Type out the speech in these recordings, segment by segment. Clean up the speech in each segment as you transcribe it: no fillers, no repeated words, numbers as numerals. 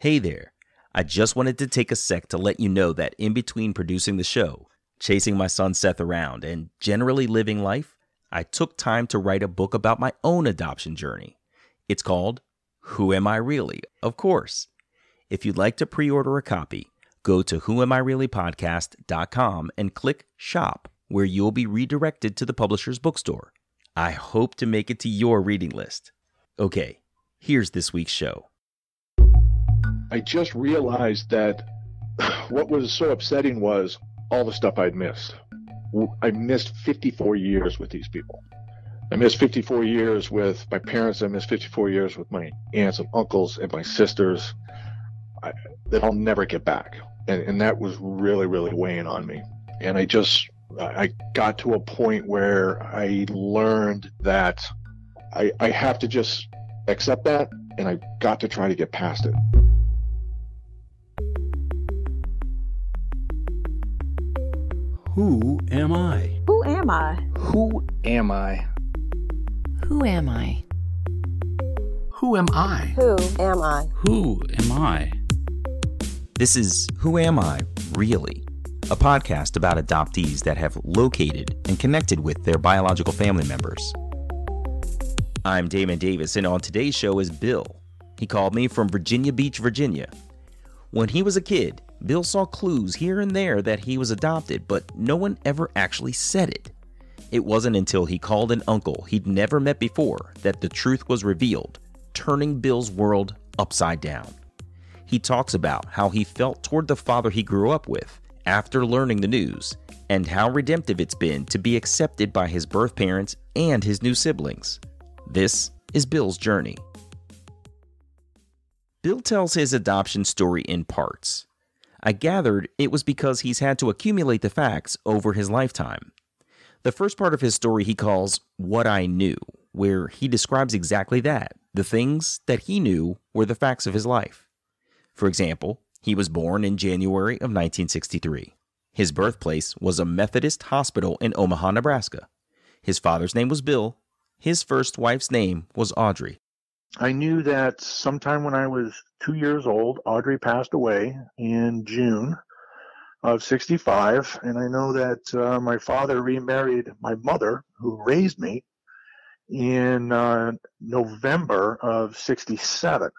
Hey there. I just wanted to take a sec to let you know that in between producing the show, chasing my son Seth around, and generally living life, I took time to write a book about my own adoption journey. It's called Who Am I Really? Of course. If you'd like to pre-order a copy, go to whoamireallypodcast.com and click Shop, where you'll be redirected to the publisher's bookstore. I hope to make it to your reading list. Okay, here's this week's show. I just realized that what was so upsetting was all the stuff I'd missed. I missed 54 years with these people. I missed 54 years with my parents. I missed 54 years with my aunts and uncles and my sisters that I'll never get back. And that was really, really weighing on me. And I got to a point where I learned that I have to just accept that, and I got to try to get past it. Who am I? Who am I? Who am I? Who am I? Who am I? Who am I? Who am I? This is Who Am I Really? A podcast about adoptees that have located and connected with their biological family members. I'm Damon Davis, and on today's show is Bill. He called me from Virginia Beach, Virginia. When he was a kid, Bill saw clues here and there that he was adopted, but no one ever actually said it. It wasn't until he called an uncle he'd never met before that the truth was revealed, turning Bill's world upside down. He talks about how he felt toward the father he grew up with after learning the news, and how redemptive it's been to be accepted by his birth parents and his new siblings. This is Bill's journey. Bill tells his adoption story in parts. I gathered it was because he's had to accumulate the facts over his lifetime. The first part of his story he calls What I Knew, where he describes exactly that. The things that he knew were the facts of his life. For example, he was born in January of 1963. His birthplace was a Methodist hospital in Omaha, Nebraska. His father's name was Bill. His first wife's name was Audrey. I knew that sometime when I was 2 years old, Audrey passed away in June of 65. And I know that my father remarried my mother, who raised me, in November of 67.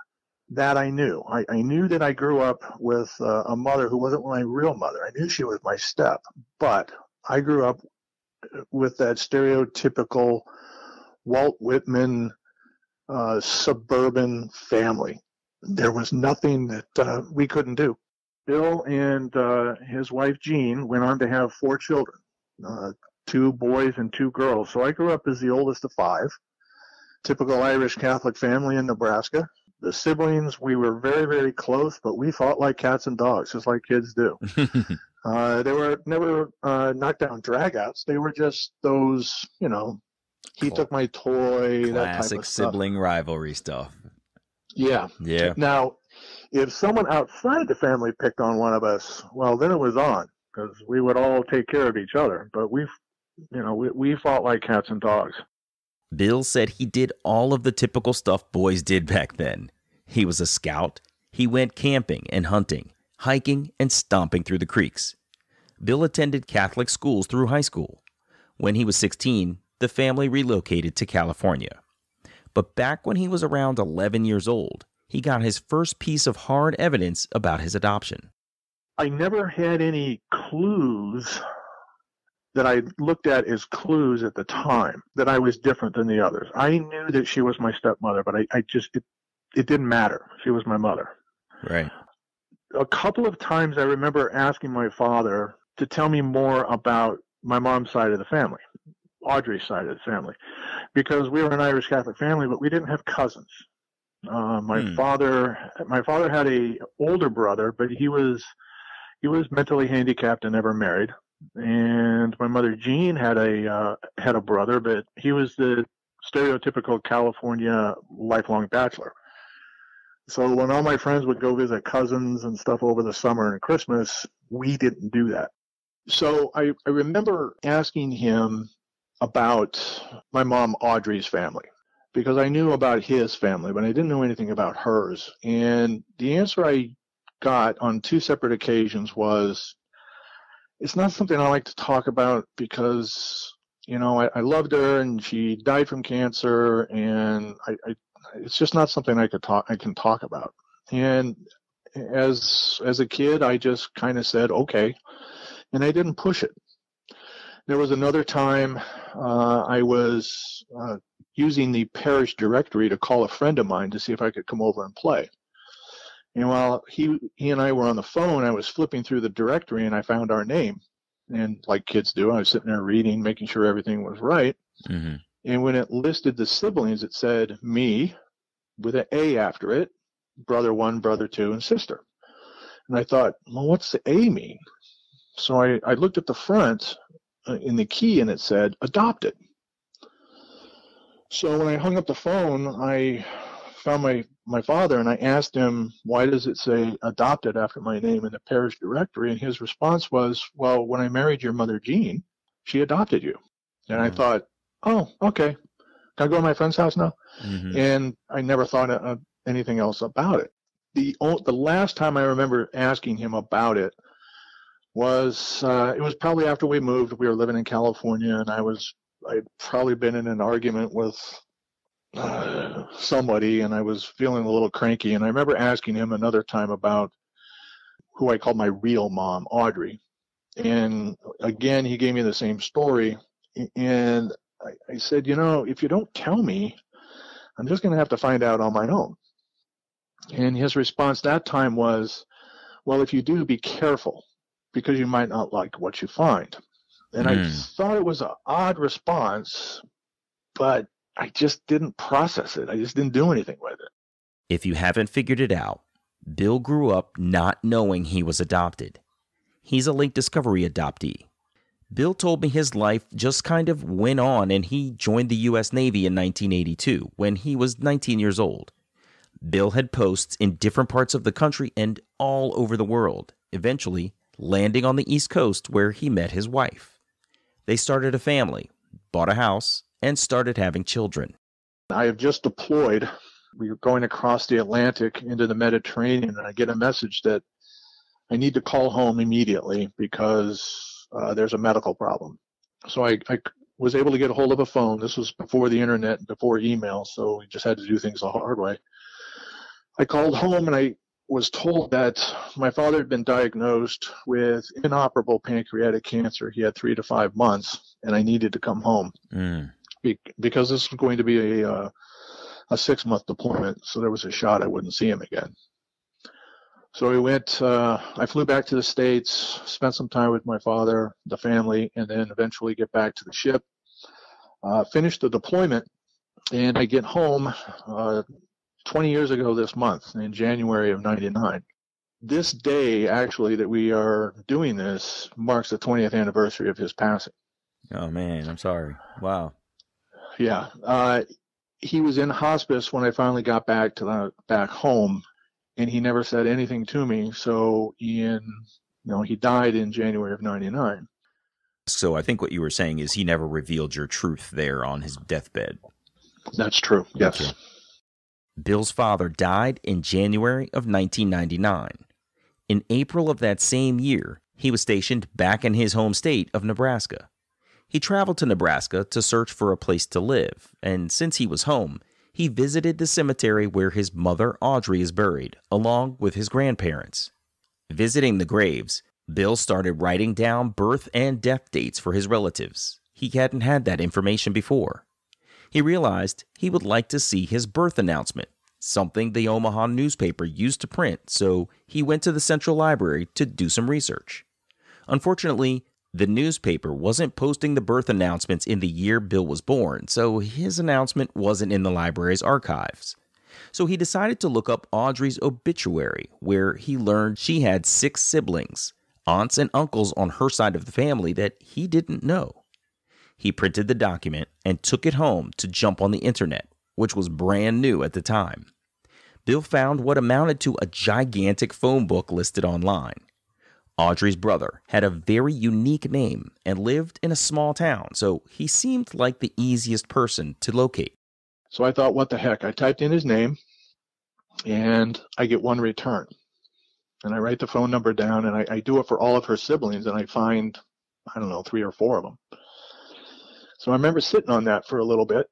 That I knew. I knew that I grew up with a mother who wasn't my real mother. I knew she was my step, but I grew up with that stereotypical Walt Whitman suburban family. There was nothing that we couldn't do. Bill and his wife Jean went on to have 4 children, 2 boys and 2 girls. So I grew up as the oldest of 5. Typical Irish Catholic family in Nebraska. The siblings, we were very, very close, but we fought like cats and dogs, just like kids do. They were never knockdown dragouts. They were just those, he took my toy, that type Classic of stuff. sibling rivalry stuff. Yeah. Now, if someone outside the family picked on one of us, well, then it was on, because we would all take care of each other. But we fought like cats and dogs. Bill said he did all of the typical stuff boys did back then. He was a scout. He went camping and hunting, hiking and stomping through the creeks. Bill attended Catholic schools through high school. When he was 16, the family relocated to California. But back when he was around 11 years old, he got his first piece of hard evidence about his adoption. I never had any clues that I looked at as clues at the time that I was different than the others. I knew that she was my stepmother, but it didn't matter. She was my mother. Right. A couple of times I remember asking my father to tell me more about my mom's side of the family, Audrey's side of the family, because we were an Irish Catholic family, but we didn't have cousins. My father had a older brother, but he was mentally handicapped and never married. And my mother Jean had a brother, but he was the stereotypical California lifelong bachelor. So when all my friends would go visit cousins and stuff over the summer and Christmas, we didn't do that. So I remember asking him about my mom Audrey's family. because I knew about his family, but I didn't know anything about hers. And the answer I got on two separate occasions was, it's not something I like to talk about because, I loved her and she died from cancer, and it's just not something I can talk about. And as a kid, I just kind of said, okay, and I didn't push it. There was another time I was using the parish directory to call a friend of mine to see if I could come over and play. And while he and I were on the phone, I was flipping through the directory and I found our name. And like kids do, I was sitting there reading, making sure everything was right. Mm-hmm. And when it listed the siblings, it said me with an A after it, brother one, brother two, and sister. And I thought, well, what's the A mean? So I looked at the front in the key and it said adopted. So when I hung up the phone, I found my father and I asked him, why does it say adopted after my name in the parish directory? And his response was, well, when I married your mother, Jean, she adopted you. And I thought, oh, okay. Can I go to my friend's house now? Mm-hmm. And I never thought of anything else about it. The last time I remember asking him about it was, it was probably after we moved. We were living in California, and I'd probably been in an argument with somebody, and I was feeling a little cranky. And I remember asking him another time about who I called my real mom, Audrey. And again, he gave me the same story. And I said, if you don't tell me, I'm just going to have to find out on my own. And his response that time was, well, if you do, be careful, because you might not like what you find. And I thought it was an odd response, but I just didn't process it. I just didn't do anything with it. If you haven't figured it out, Bill grew up not knowing he was adopted. He's a late discovery adoptee. Bill told me his life just kind of went on, and he joined the U.S. Navy in 1982 when he was 19 years old. Bill had posts in different parts of the country and all over the world, eventually landing on the East Coast where he met his wife. They started a family, bought a house, and started having children. I have just deployed. We were going across the Atlantic into the Mediterranean, and I get a message that I need to call home immediately because there's a medical problem. So I was able to get a hold of a phone. This was before the internet, before email, so we just had to do things the hard way. I called home and I was told that my father had been diagnosed with inoperable pancreatic cancer. He had 3 to 5 months, and I needed to come home because this was going to be a 6-month deployment. So there was a shot I wouldn't see him again. So we went, I flew back to the States, spent some time with my father, the family, and then eventually get back to the ship, finished the deployment, and I get home 20 years ago this month, in January of 99. This day, actually, that we are doing this marks the 20th anniversary of his passing. Oh, man, I'm sorry. Wow. Yeah. He was in hospice when I finally got back home, and he never said anything to me. So he died in January of 99. So I think what you were saying is he never revealed your truth there on his deathbed. That's true. Yes. Okay. Bill's father died in January of 1999. In April of that same year, he was stationed back in his home state of Nebraska. He traveled to Nebraska to search for a place to live, and since he was home, he visited the cemetery where his mother Audrey is buried, along with his grandparents. Visiting the graves, Bill started writing down birth and death dates for his relatives. He hadn't had that information before. He realized he would like to see his birth announcement, something the Omaha newspaper used to print, so he went to the Central Library to do some research. Unfortunately, the newspaper wasn't posting the birth announcements in the year Bill was born, so his announcement wasn't in the library's archives. So he decided to look up Audrey's obituary, where he learned she had 6 siblings, aunts and uncles on her side of the family that he didn't know. He printed the document and took it home to jump on the internet, which was brand new at the time. Bill found what amounted to a gigantic phone book listed online. Audrey's brother had a very unique name and lived in a small town, so he seemed like the easiest person to locate. So I thought, what the heck? I typed in his name, and I get one return. And I write the phone number down, and I do it for all of her siblings, and I find, I don't know, 3 or 4 of them. So I remember sitting on that for a little bit,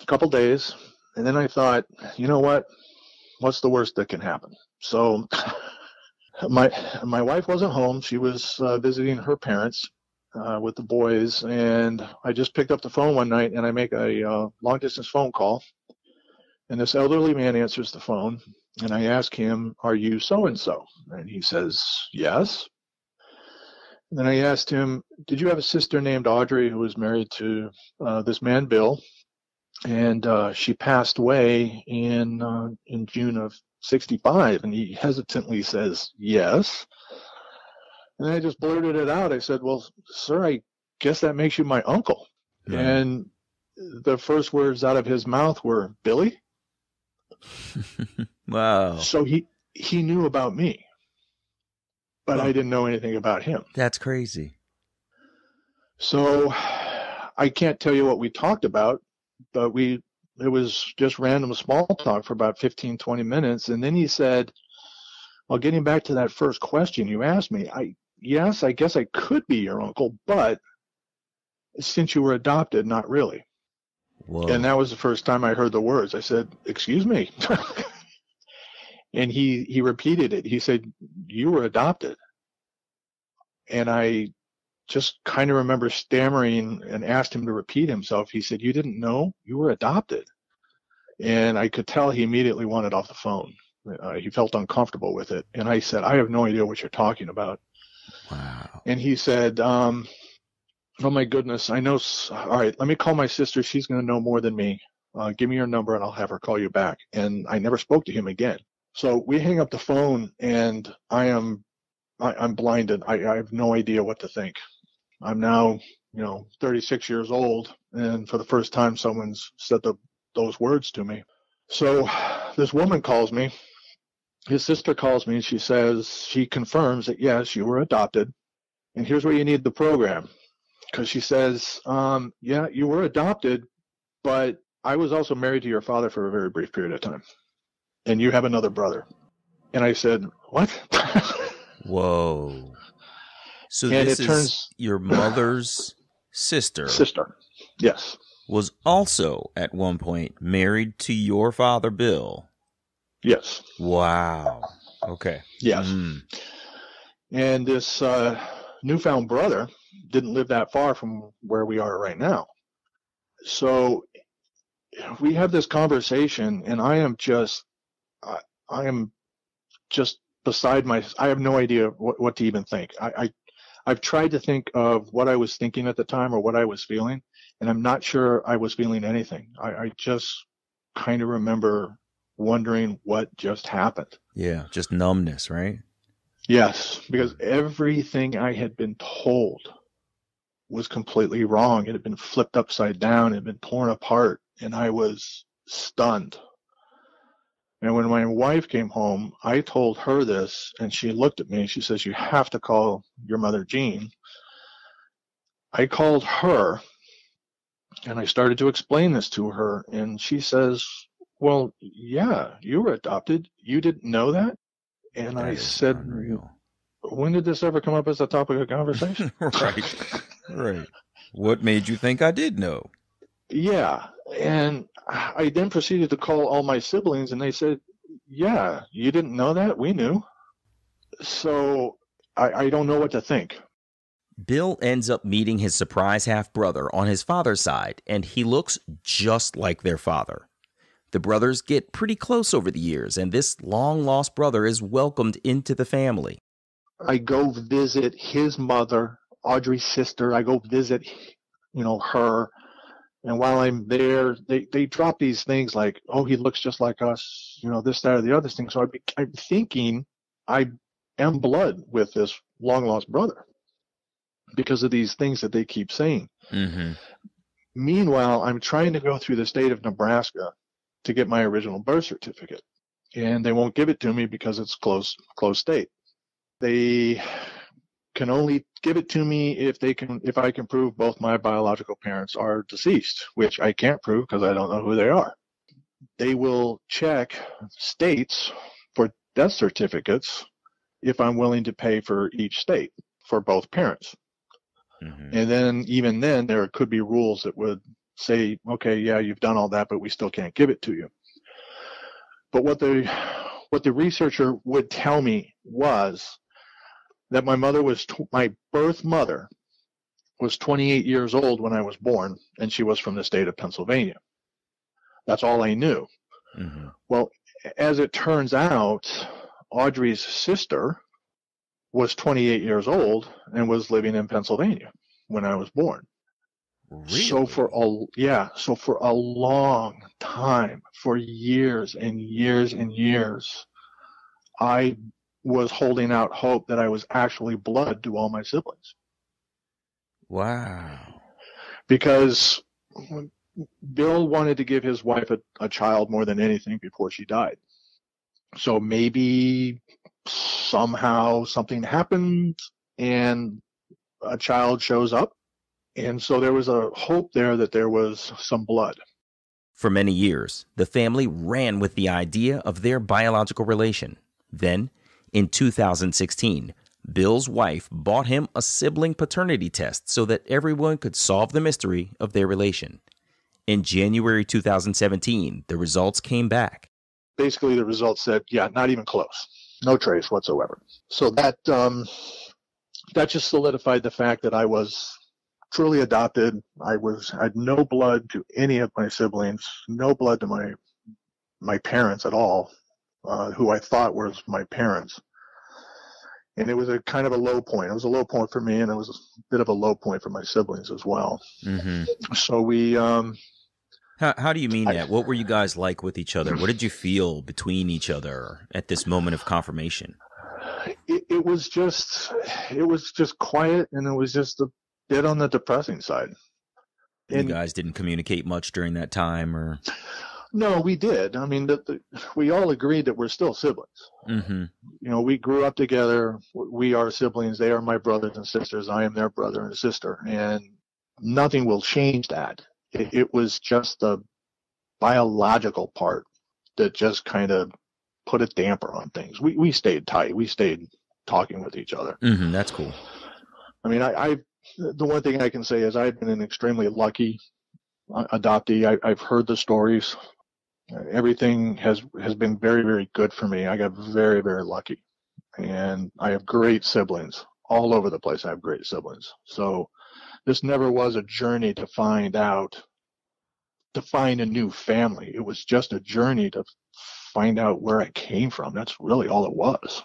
a couple days, and then I thought, you know what? What's the worst that can happen? So my wife wasn't home. She was visiting her parents with the boys, and I just picked up the phone one night, and I make a long-distance phone call, and this elderly man answers the phone, and I ask him, "Are you so-and-so?" And he says, "Yes." And then I asked him, "Did you have a sister named Audrey who was married to this man, Bill? And she passed away in June of '65." And he hesitantly says, "Yes." And I just blurted it out. I said, "Well, sir, I guess that makes you my uncle." Right. And the first words out of his mouth were, "Billy?" Wow. So he knew about me, but I didn't know anything about him. That's crazy. So I can't tell you what we talked about, but it was just random small talk for about 15, 20 minutes. And then he said, well, getting back to that first question you asked me, yes, I guess I could be your uncle, but since you were adopted, not really. Whoa. And that was the first time I heard the words. I said, "Excuse me." And he repeated it. He said, "You were adopted." And I just kind of remember stammering and asked him to repeat himself. He said, "You didn't know? You were adopted." And I could tell he immediately wanted off the phone. He felt uncomfortable with it. And I said, "I have no idea what you're talking about." Wow. And he said, "Oh my goodness, I know. All right, let me call my sister. She's going to know more than me. Give me your number and I'll have her call you back." And I never spoke to him again. So we hang up the phone, and I'm blinded. I have no idea what to think. I'm now, 36 years old, and for the first time, someone's said those words to me. So this woman calls me. His sister calls me, and she confirms that, yes, you were adopted, and here's where you need the program. Because she says, yeah, you were adopted, but I was also married to your father for a very brief period of time, and you have another brother. And I said, "What?" Whoa. So and this is your mother's sister. Sister, yes. Was also at one point married to your father, Bill. Yes. Wow. Okay. Yes. And this newfound brother didn't live that far from where we are right now. So we have this conversation, and I am just beside myself. I have no idea what to even think. I've tried to think of what I was thinking at the time or what I was feeling, and I'm not sure I was feeling anything. I just kind of remember wondering what just happened. Yeah, just numbness, right? Yes, because everything I had been told was completely wrong. It had been flipped upside down. It had been torn apart, and I was stunned. And when my wife came home, I told her this, and she looked at me and she says, "You have to call your mother, Jean." I called her, and I started to explain this to her, and she says, "Well, yeah, you were adopted. You didn't know that?" And I said, unreal. When did this ever come up as a topic of conversation? Right. What made you think I did know? Yeah. And I then proceeded to call all my siblings, and they said, "Yeah, you didn't know that? We knew." So I don't know what to think. Bill ends up meeting his surprise half-brother on his father's side, and he looks just like their father. The brothers get pretty close over the years, and this long-lost brother is welcomed into the family. I go visit his mother, Audrey's sister. I go visit, her. And while I'm there, they drop these things like, "Oh, he looks just like us," this, that, or the other thing. So I'm thinking I am blood with this long-lost brother because of these things that they keep saying. Mm-hmm. Meanwhile, I'm trying to go through the state of Nebraska to get my original birth certificate, and they won't give it to me because it's closed state. They can only give it to me if I can prove both my biological parents are deceased, which I can't prove because I don't know who they are. They will check states for death certificates if I'm willing to pay for each state for both parents. Mm-hmm. And then even then, there could be rules that would say, okay, yeah, you've done all that, but we still can't give it to you. But what the researcher would tell me was that my birth mother was 28 years old when I was born, and she was from the state of Pennsylvania. That's all I knew. Mm-hmm. Well, as it turns out, Audrey's sister was 28 years old and was living in Pennsylvania when I was born. Really? So for a long time, for years and years and years, I was holding out hope that I was actually blood to all my siblings. Wow. Because Bill wanted to give his wife a child more than anything before she died. So maybe somehow something happened and a child shows up. And so there was a hope there that there was some blood. For many years, the family ran with the idea of their biological relation. Then, in 2016, Bill's wife bought him a sibling paternity test so that everyone could solve the mystery of their relation. In January 2017, the results came back. Basically, the results said, yeah, not even close. No trace whatsoever. So that just solidified the fact that I was truly adopted. I had no blood to any of my siblings, no blood to my parents at all, who I thought was my parents. And it was a kind of a low point. It was a low point for me, and it was a bit of a low point for my siblings as well. Mm-hmm. So we... How do you mean that? What were you guys like with each other? What did you feel between each other at this moment of confirmation? It was just quiet, and it was just a bit on the depressing side. You guys didn't communicate much during that time, or? No, we did. I mean, we all agreed that we're still siblings. Mm-hmm. You know, we grew up together. We are siblings. They are my brothers and sisters. I am their brother and sister, and nothing will change that. It was just the biological part that just kind of put a damper on things. We stayed tight. We stayed talking with each other. Mm-hmm, that's cool. I mean, the one thing I can say is I've been an extremely lucky adoptee. I've heard the stories. Everything has been very, very good for me. I got very, very lucky. And I have great siblings. All over the place I have great siblings. So this never was a journey to find a new family. It was just a journey to find out where I came from. That's really all it was.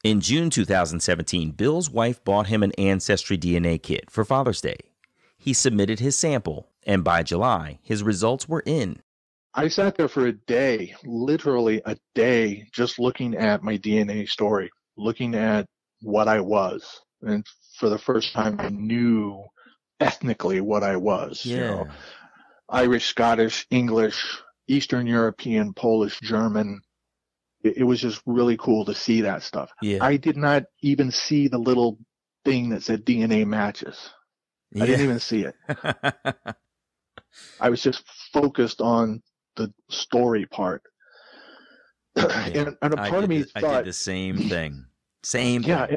In June 2017, Bill's wife bought him an Ancestry DNA kit for Father's Day. He submitted his sample, and by July, his results were in. I sat there for a day, literally a day, just looking at my DNA story, looking at what I was. And for the first time, I knew ethnically what I was. Yeah. You know, Irish, Scottish, English, Eastern European, Polish, German. It was just really cool to see that stuff. Yeah. I did not even see the little thing that said DNA matches. I didn't even see it. I was just focused on the story part. Yeah. And a part of me thought... I did the same thing. Same thing. Yeah.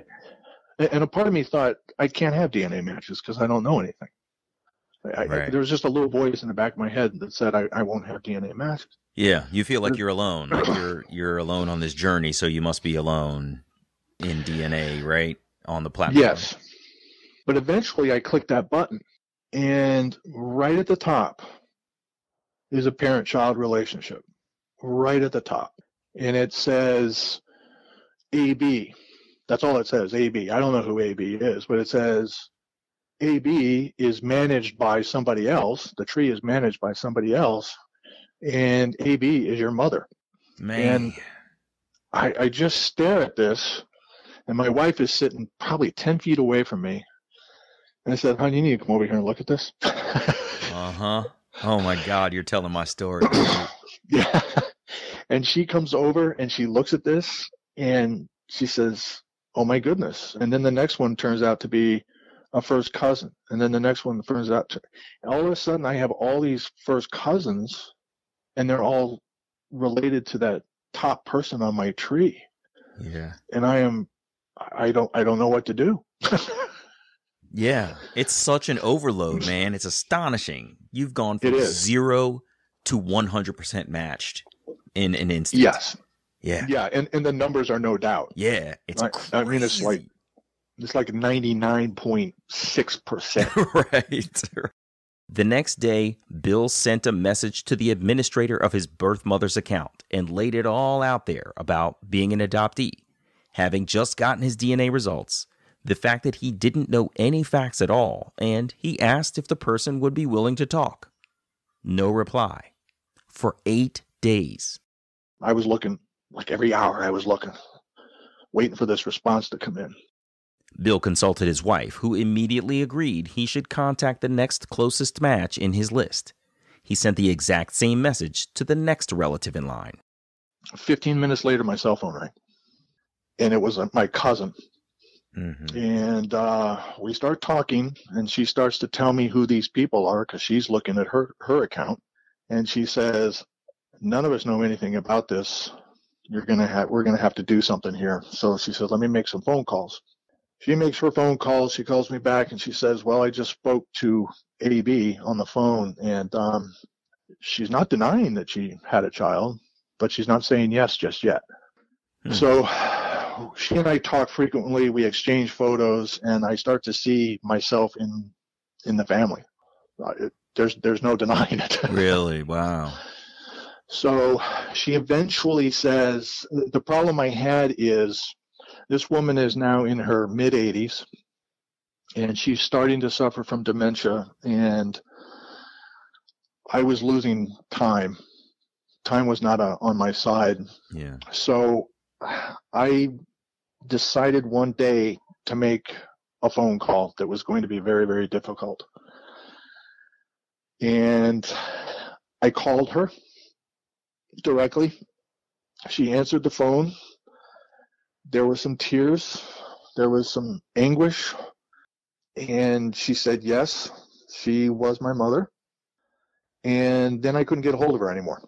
And a part of me thought, I can't have DNA matches because I don't know anything. Right. There was just a little voice in the back of my head that said, I won't have DNA matches. Yeah, you feel like you're alone. Like you're alone on this journey, so you must be alone in DNA, right? On the platform. Yes. But eventually I clicked that button, and right at the top is a parent-child relationship. Right at the top. And it says AB. That's all it says, AB. I don't know who AB is, but it says AB is managed by somebody else. The tree is managed by somebody else. And AB is your mother. Man. And I just stare at this, and my wife is sitting probably 10 feet away from me. And I said, honey, you need to come over here and look at this. Uh-huh. Oh, my God, you're telling my story. Yeah. And she comes over, and she looks at this, and she says, oh my goodness. And then the next one turns out to be a first cousin. And then the next one turns out to, all of a sudden I have all these first cousins, and they're all related to that top person on my tree. Yeah. And I don't know what to do. Yeah. It's such an overload, man. It's astonishing. You've gone from It is. 0 to 100% matched in an instant. Yes. Yeah. Yeah. And the numbers are no doubt. Yeah. It's I mean, it's like 99.6%. right. The next day, Bill sent a message to the administrator of his birth mother's account and laid it all out there about being an adoptee, having just gotten his DNA results, the fact that he didn't know any facts at all, and he asked if the person would be willing to talk. No reply. For 8 days. I was looking, like every hour I was looking, waiting for this response to come in. Bill consulted his wife, who immediately agreed he should contact the next closest match in his list. He sent the exact same message to the next relative in line. 15 minutes later, my cell phone rang. And it was my cousin. Mm-hmm. And we start talking, and she starts to tell me who these people are because she's looking at her account. And she says, none of us know anything about this. We're gonna have to do something here. So she says, let me make some phone calls. She makes her phone calls. She calls me back and she says, well, I just spoke to AB on the phone, and she's not denying that she had a child, but she's not saying yes just yet. So she and I talk frequently. We exchange photos, and I start to see myself in the family. There's no denying it. Really? Wow. So she eventually says, the problem I had is this woman is now in her mid-80s, and she's starting to suffer from dementia, and I was losing time. Time was not on my side. Yeah. So I decided one day to make a phone call that was going to be very, very difficult. And I called her directly. She answered the phone. There were some tears. There was some anguish. And she said yes, she was my mother. And then I couldn't get a hold of her anymore.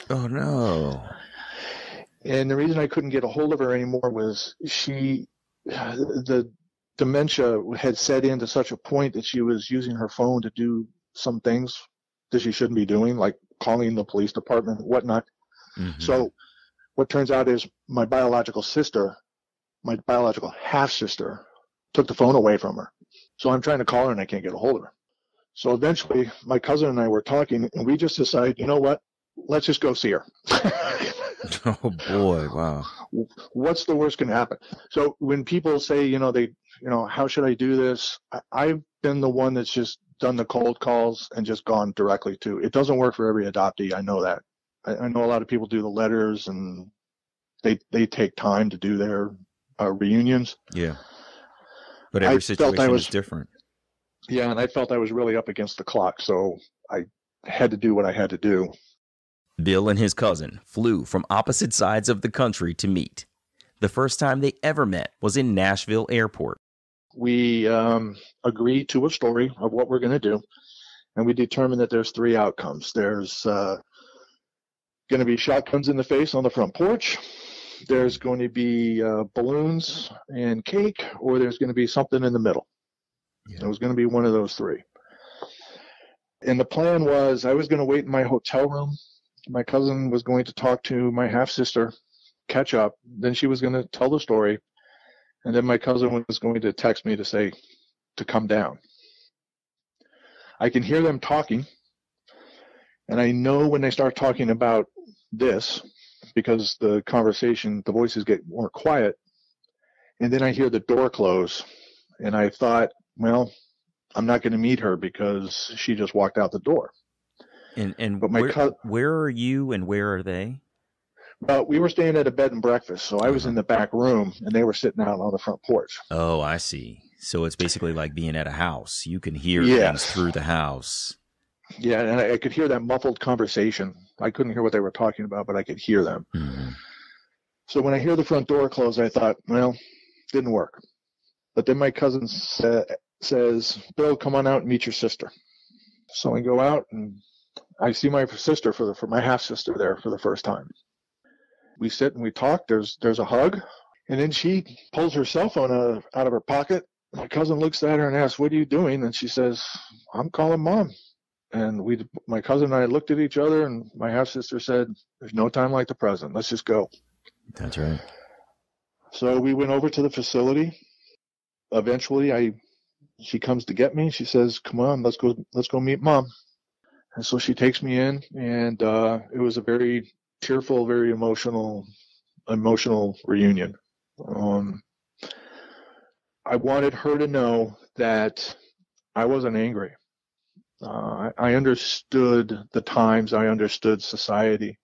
Oh, no. And the reason I couldn't get a hold of her anymore was the dementia had set in to such a point that she was using her phone to do some things that she shouldn't be doing, like calling the police department and whatnot. Mm-hmm. So what turns out is my biological half-sister, took the phone away from her. So I'm trying to call her and I can't get a hold of her. So eventually my cousin and I were talking, and we just decided, you know what? Let's just go see her. Oh boy, wow. What's the worst can happen? So when people say, how should I do this? I've been the one that's just done the cold calls and just gone directly to. It doesn't work for every adoptee. I know that. I know a lot of people do the letters, and they take time to do their reunions. Yeah. But every situation is different. Yeah, and I felt I was really up against the clock, so I had to do what I had to do. Bill and his cousin flew from opposite sides of the country to meet. The first time they ever met was in Nashville Airport. We agreed to a story of what we're going to do, and we determined that there's 3 outcomes. There's going to be shotguns in the face on the front porch, there's going to be balloons and cake, or there's going to be something in the middle. Yeah. It was going to be one of those 3. And the plan was I was going to wait in my hotel room. My cousin was going to talk to my half-sister, catch up. Then she was going to tell the story. And then my cousin was going to text me to say to come down. I can hear them talking. And I know when they start talking about this, because the conversation, the voices get more quiet. And then I hear the door close. And I thought, well, I'm not going to meet her because she just walked out the door. But where are you and where are they? Well, we were staying at a bed and breakfast, so I was in the back room, and they were sitting out on the front porch. Oh, I see. So it's basically like being at a house. You can hear things through the house. Yeah, and I could hear that muffled conversation. I couldn't hear what they were talking about, but I could hear them. Mm-hmm. So when I hear the front door close, I thought, well, Didn't work. But then my cousin says, Bill, come on out and meet your sister. So I go out and I see my sister for my half sister there for the first time. We sit and we talk. There's a hug, and then she pulls her cell phone out of her pocket. My cousin looks at her and asks, "What are you doing?" And she says, "I'm calling Mom." And my cousin and I looked at each other, and my half sister said, "There's no time like the present. Let's just go." That's right. So we went over to the facility. Eventually, she comes to get me. She says, "Come on, let's go meet Mom." And so she takes me in, and it was a very tearful, very emotional reunion. I wanted her to know that I wasn't angry. I understood the times. I understood society.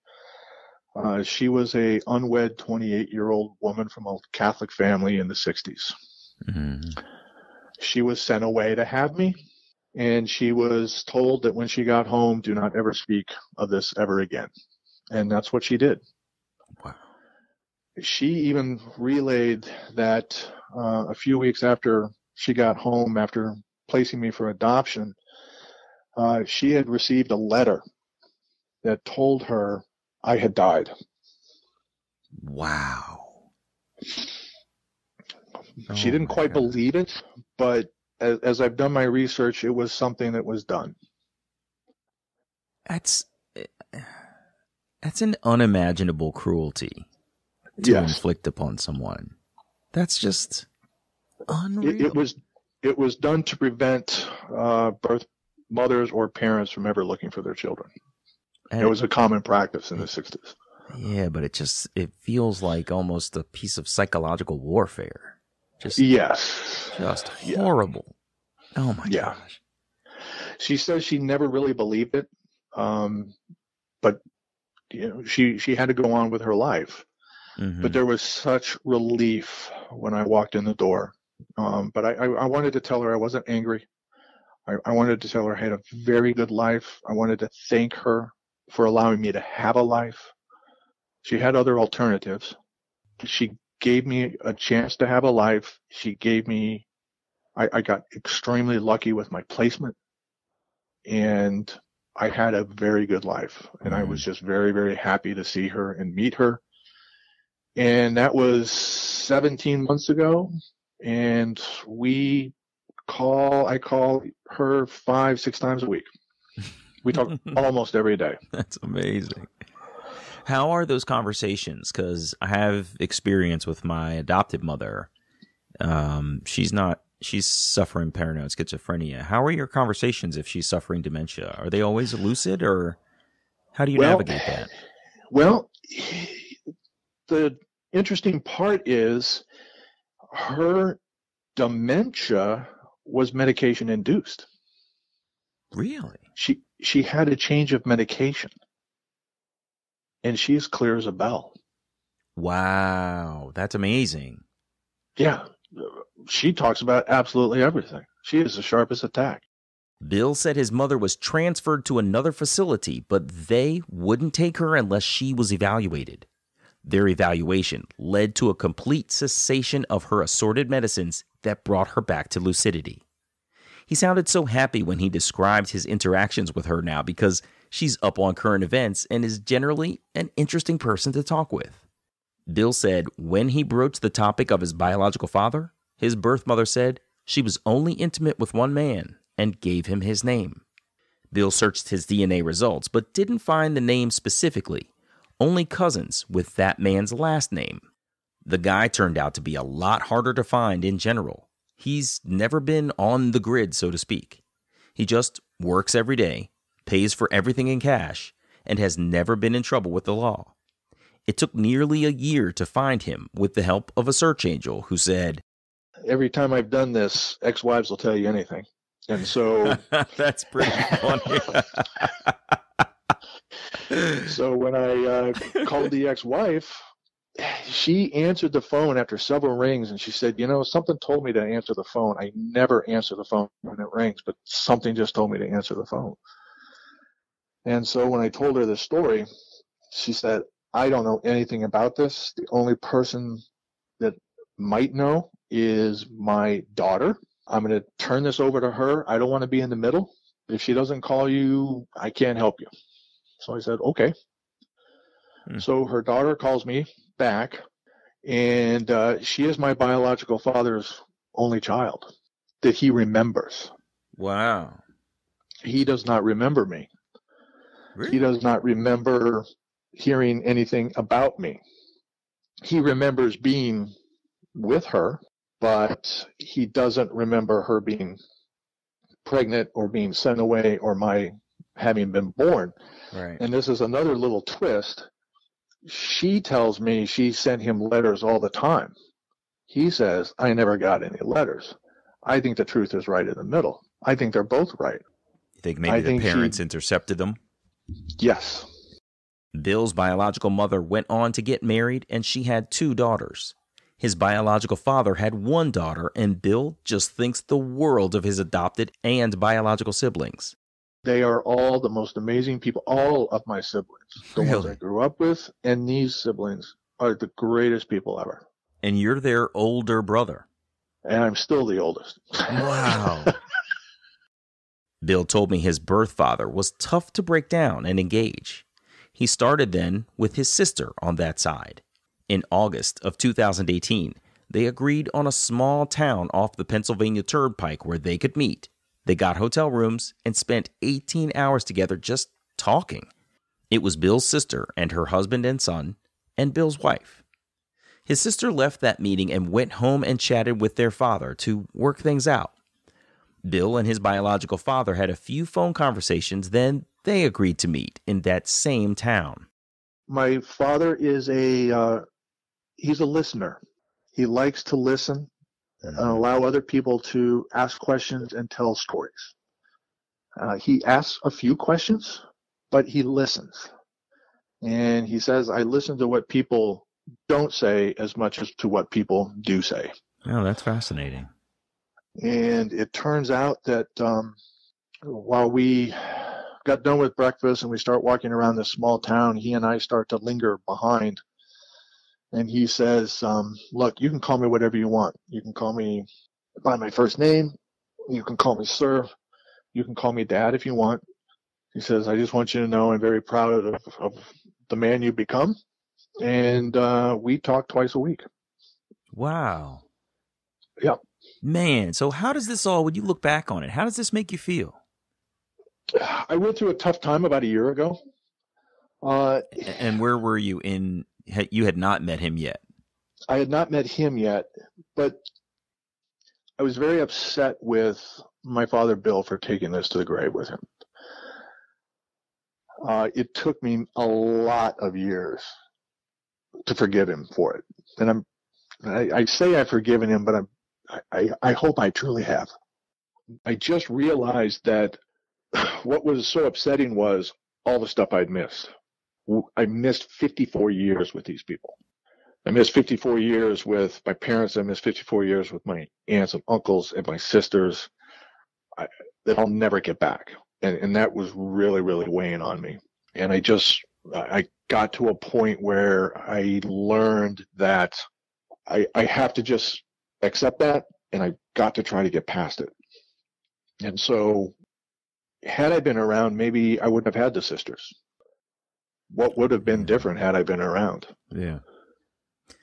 She was a unwed 28-year-old woman from a Catholic family in the 60s. Mm-hmm. She was sent away to have me, and she was told that when she got home, do not ever speak of this ever again. And that's what she did. Wow. She even relayed that a few weeks after she got home, after placing me for adoption, she had received a letter that told her I had died. Wow. She didn't quite believe it, but as I've done my research, it was something that was done. That's an unimaginable cruelty to inflict upon someone. That's just unreal. It was done to prevent birth mothers or parents from ever looking for their children. It was a common practice in the 60s. Yeah, but it feels like almost a piece of psychological warfare. Just horrible. Oh my gosh. She says she never really believed it, but she had to go on with her life. Mm-hmm. But there was such relief when I walked in the door. But I wanted to tell her I wasn't angry. I wanted to tell her I had a very good life. I wanted to thank her for allowing me to have a life. She had other alternatives. She gave me a chance to have a life. She gave me, I got extremely lucky with my placement, and I had a very good life. And I was just very, very happy to see her and meet her. And that was 17 months ago. And I call her 5-6 times a week. We talk almost every day. That's amazing. How are those conversations? Because I have experience with my adopted mother. She's suffering paranoid schizophrenia. How are your conversations if she's suffering dementia? Are they always lucid, or how do you navigate that? Well, the interesting part is her dementia was medication induced. Really? She had a change of medication, and she's clear as a bell. Wow, that's amazing. Yeah, she talks about absolutely everything. She is as sharp as a tack. Bill said his mother was transferred to another facility, but they wouldn't take her unless she was evaluated. Their evaluation led to a complete cessation of her assorted medicines that brought her back to lucidity. He sounded so happy when he described his interactions with her now because she's up on current events and is generally an interesting person to talk with. Bill said when he broached the topic of his biological father, his birth mother said she was only intimate with one man and gave him his name. Bill searched his DNA results but didn't find the name specifically, only cousins with that man's last name. The guy turned out to be a lot harder to find in general. He's never been on the grid, so to speak. He just works every day, pays for everything in cash, and has never been in trouble with the law. It took nearly a year to find him with the help of a search angel who said, "Every time I've done this, ex-wives will tell you anything." And so that's pretty funny. So when I called the ex-wife, she answered the phone after several rings, and she said, something told me to answer the phone. I never answer the phone when it rings, but something just told me to answer the phone. And so when I told her the story, she said, "I don't know anything about this. The only person that might know is my daughter. I'm going to turn this over to her. I don't want to be in the middle. If she doesn't call you, I can't help you. So I said, okay. So her daughter calls me back, and she is my biological father's only child that he remembers. Wow. He does not remember me. Really? He does not remember hearing anything about me. He remembers being with her, but he doesn't remember her being pregnant or being sent away or my having been born. Right. And this is another little twist. She tells me she sent him letters all the time. He says, I never got any letters. I think the truth is right in the middle. I think they're both right. You think maybe the parents intercepted them? Yes. Bill's biological mother went on to get married, and she had 2 daughters. His biological father had 1 daughter, and Bill just thinks the world of his adopted and biological siblings. They are all the most amazing people, all of my siblings. The ones I grew up with, and these siblings are the greatest people ever. And you're their older brother. And I'm still the oldest. Wow. Bill told me his birth father was tough to break down and engage. He started then with his sister on that side. In August of 2018, they agreed on a small town off the Pennsylvania Turnpike where they could meet. They got hotel rooms and spent 18 hours together just talking. It was Bill's sister and her husband and son, and Bill's wife. His sister left that meeting and went home and chatted with their father to work things out. Bill and his biological father had a few phone conversations, then they agreed to meet in that same town. My father is he's a listener. He likes to listen and allow other people to ask questions and tell stories. He asks a few questions, but he listens. And he says, I listen to what people don't say as much as to what people do say. Oh, that's fascinating. And it turns out that while we got done with breakfast and we start walking around this small town, he and I start to linger behind. And he says, look, you can call me whatever you want. You can call me by my first name. You can call me sir. You can call me dad if you want. He says, I just want you to know I'm very proud of the man you become. And we talk twice a week. Wow. Yep. Man, so how does this all, when you look back on it, how does this make you feel? I went through a tough time about a year ago. And where were you in? You had not met him yet. I had not met him yet, but I was very upset with my father, Bill, for taking this to the grave with him. It took me a lot of years to forgive him for it. And I say I've forgiven him, but I hope I truly have. I just realized that what was so upsetting was all the stuff I'd missed. I missed 54 years with these people. I missed 54 years with my parents. I missed 54 years with my aunts and uncles and my sisters that I'll never get back. And that was really, really weighing on me. And I got to a point where I learned that I have to just accept that, and I got to try to get past it. And so had I been around, maybe I wouldn't have had the sisters. What would have been different had I been around? Yeah.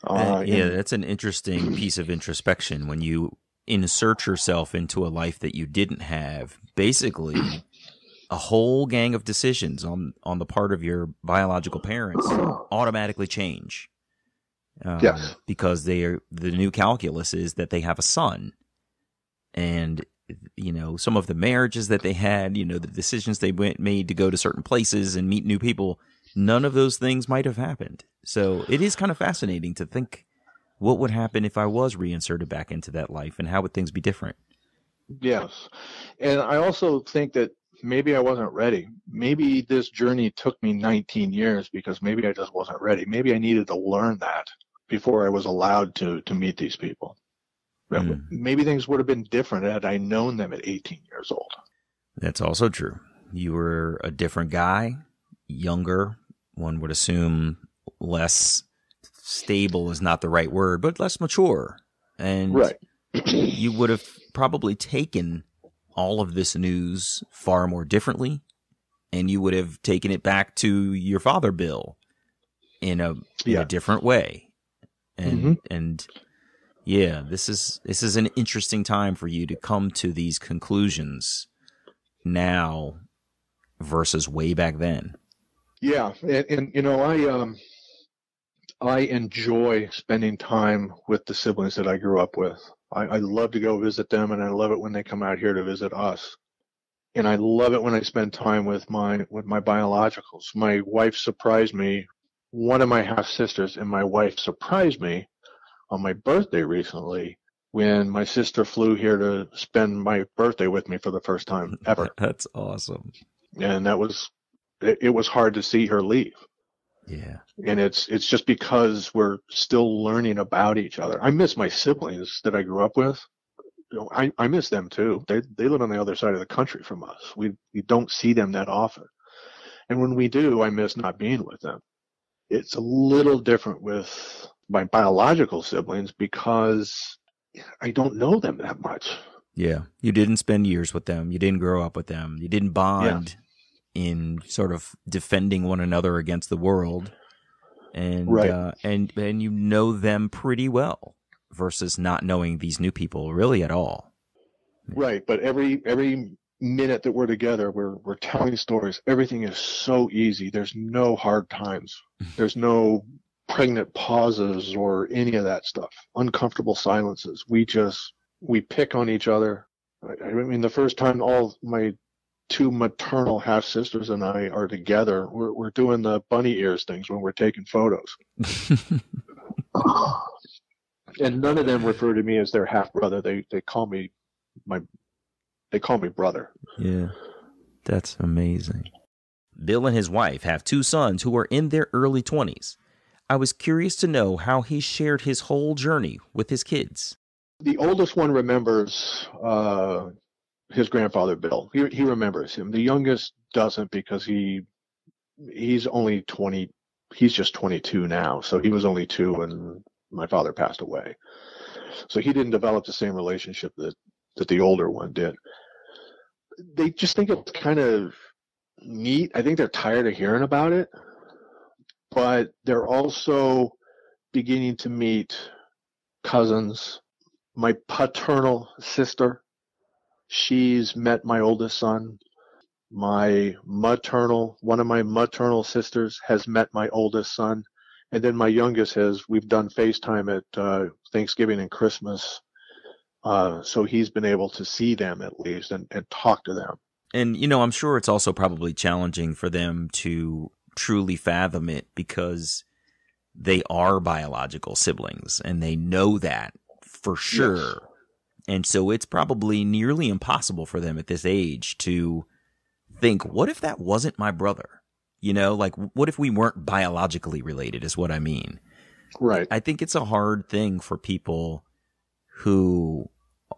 That's an interesting piece of introspection when you insert yourself into a life that you didn't have. Basically, a whole gang of decisions on the part of your biological parents automatically change. Yes. Because the new calculus is that they have a son. And, some of the marriages that they had, the decisions they made to go to certain places and meet new people, none of those things might have happened. So it is kind of fascinating to think what would happen if I was reinserted back into that life, and how would things be different? Yes. And I also think that maybe I wasn't ready. Maybe this journey took me 19 years because maybe I just wasn't ready. Maybe I needed to learn that before I was allowed to meet these people. Maybe things would have been different had I known them at 18 years old. That's also true. You were a different guy, younger, one would assume less stable is not the right word, but less mature And Right. you would have probably taken all of this news far more differently, and you would have taken it back to your father, Bill, in a different way. And yeah, this is an interesting time for you to come to these conclusions now versus way back then. Yeah, and you know, I enjoy spending time with the siblings that I grew up with. I love to go visit them, and I love it when they come out here to visit us. And I love it when I spend time with my biologicals. My wife surprised me. One of my half sisters and my wife surprised me on my birthday recently when my sister flew here to spend my birthday with me for the first time ever. That's awesome. And it was hard to see her leave. Yeah. And it's just because we're still learning about each other. I miss my siblings that I grew up with. You know, I miss them too. They live on the other side of the country from us. We don't see them that often. And when we do, I miss not being with them. It's a little different with my biological siblings because I don't know them that much. Yeah. You didn't spend years with them. You didn't grow up with them. You didn't bond in sort of defending one another against the world. And right. And you know them pretty well versus not knowing these new people really at all. Right, but every minute that we're together, we're telling stories. Everything is so easy. There's no hard times. There's no pregnant pauses or any of that stuff. Uncomfortable silences. We pick on each other. I mean, the first time all my two maternal half sisters and I are together, we're doing the bunny ears things when we're taking photos. And none of them refer to me as their half brother. They call me brother. Yeah. That's amazing. Bill and his wife have two sons who are in their early 20s. I was curious to know how he shared his whole journey with his kids. The oldest one remembers his grandfather, Bill. He remembers him. The youngest doesn't because he's only 20. He's just 22 now. So he was only 2 when my father passed away. So he didn't develop the same relationship that the older one did. They just think it's kind of neat. I think they're tired of hearing about it, but they're also beginning to meet cousins. My paternal sister, she's met my oldest son. One of my maternal sisters has met my oldest son. And then my youngest we've done FaceTime at Thanksgiving and Christmas. So he's been able to see them at least and talk to them. And, you know, I'm sure it's also probably challenging for them to truly fathom it because they are biological siblings and they know that for sure. Yes. And so it's probably nearly impossible for them at this age to think, what if that wasn't my brother? You know, like, what if we weren't biologically related is what I mean. Right. I think it's a hard thing for people who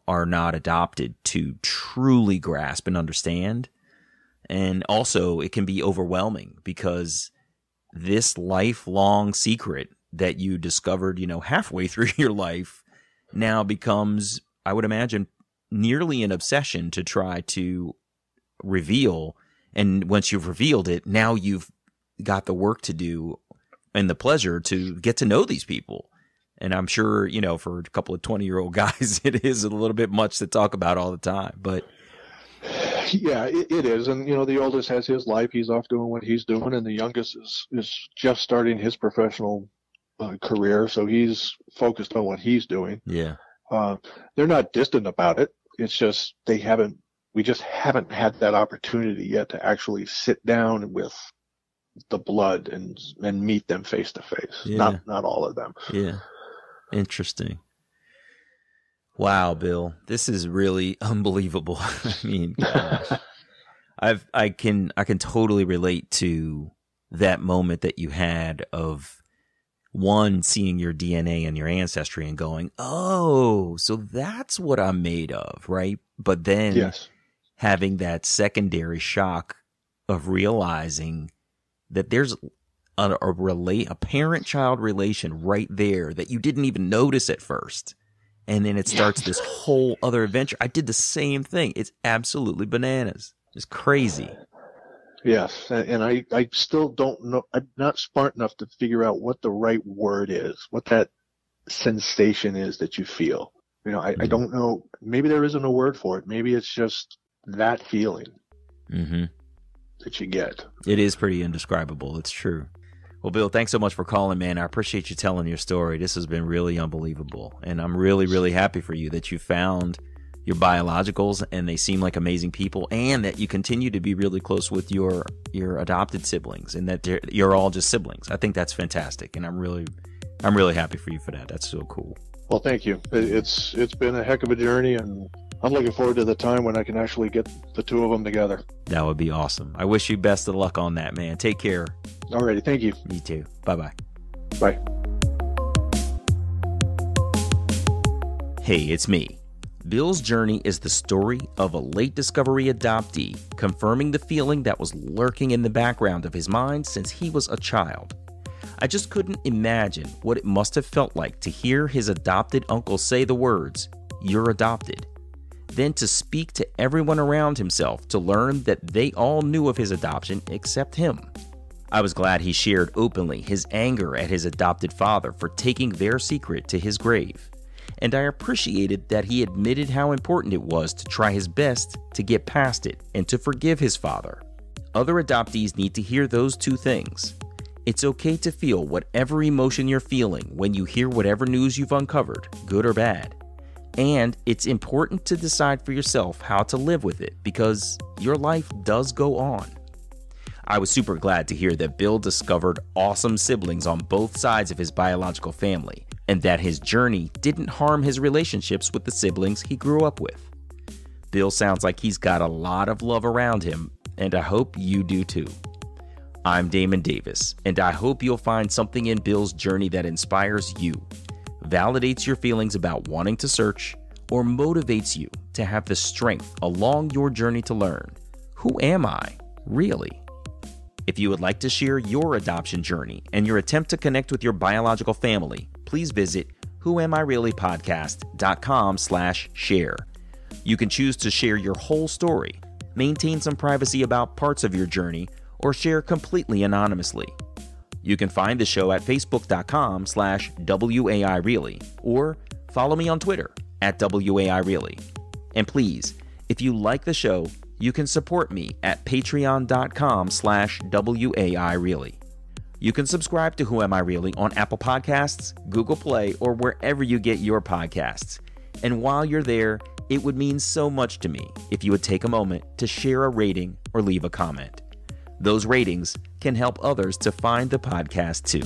are not adopted to truly grasp and understand. And also it can be overwhelming because this lifelong secret that you discovered, you know, halfway through your life now becomes, I would imagine, nearly an obsession to try to reveal. And once you've revealed it, now you've got the work to do and the pleasure to get to know these people. And I'm sure, you know, for a couple of 20-year-old guys, it is a little bit much to talk about all the time. But yeah, it is. And, you know, the oldest has his life. He's off doing what he's doing. And the youngest is just starting his professional career. So he's focused on what he's doing. Yeah. They're not distant about it. It's just we just haven't had that opportunity yet to actually sit down with the blood and meet them face to face. Not all of them. Yeah. Interesting. Wow, Bill, this is really unbelievable. I mean, gosh. I can totally relate to that moment that you had of one, seeing your DNA and your ancestry and going, oh, so that's what I'm made of, right? But then having that secondary shock of realizing that there's a parent-child relation right there that you didn't even notice at first. and then it starts this whole other adventure. I did the same thing. It's absolutely bananas. It's crazy. Yes, and I still don't know. I'm not smart enough to figure out what the right word is, what that sensation is that you feel. I don't know. Maybe there isn't a word for it. Maybe it's just that feeling that you get. It is pretty indescribable. It's true. Well, Bill, thanks so much for calling, man. I appreciate you telling your story. This has been really unbelievable. And I'm really, really happy for you that you found your biologicals and they seem like amazing people, and that you continue to be really close with your adopted siblings, and that you're all just siblings. I think that's fantastic. And I'm really happy for you for that. That's so cool. Well, thank you. It's been a heck of a journey, and I'm looking forward to the time when I can actually get the two of them together. That would be awesome. I wish you best of luck on that, man. Take care. Alrighty, thank you. You too. Bye-bye. Bye. Hey, it's me. Bill's journey is the story of a late discovery adoptee confirming the feeling that was lurking in the background of his mind since he was a child. I just couldn't imagine what it must have felt like to hear his adopted uncle say the words, "You're adopted." Then to speak to everyone around himself to learn that they all knew of his adoption except him. I was glad he shared openly his anger at his adopted father for taking their secret to his grave. And I appreciated that he admitted how important it was to try his best to get past it and to forgive his father. Other adoptees need to hear those two things. It's okay to feel whatever emotion you're feeling when you hear whatever news you've uncovered, good or bad. And it's important to decide for yourself how to live with it, because your life does go on. I was super glad to hear that Bill discovered awesome siblings on both sides of his biological family, and that his journey didn't harm his relationships with the siblings he grew up with. Bill sounds like he's got a lot of love around him, and I hope you do too. I'm Damon Davis, and I hope you'll find something in Bill's journey that inspires you, validates your feelings about wanting to search, or motivates you to have the strength along your journey to learn, who am I, really? If you would like to share your adoption journey and your attempt to connect with your biological family, please visit whoamireallypodcast.com/share. You can choose to share your whole story, maintain some privacy about parts of your journey, or share completely anonymously. You can find the show at facebook.com/WAIReally or follow me on Twitter @WAIReally. And please, if you like the show, you can support me at patreon.com/WAIReally. You can subscribe to Who Am I Really on Apple Podcasts, Google Play, or wherever you get your podcasts. And while you're there, it would mean so much to me if you would take a moment to share a rating or leave a comment. Those ratings can help others to find the podcast too.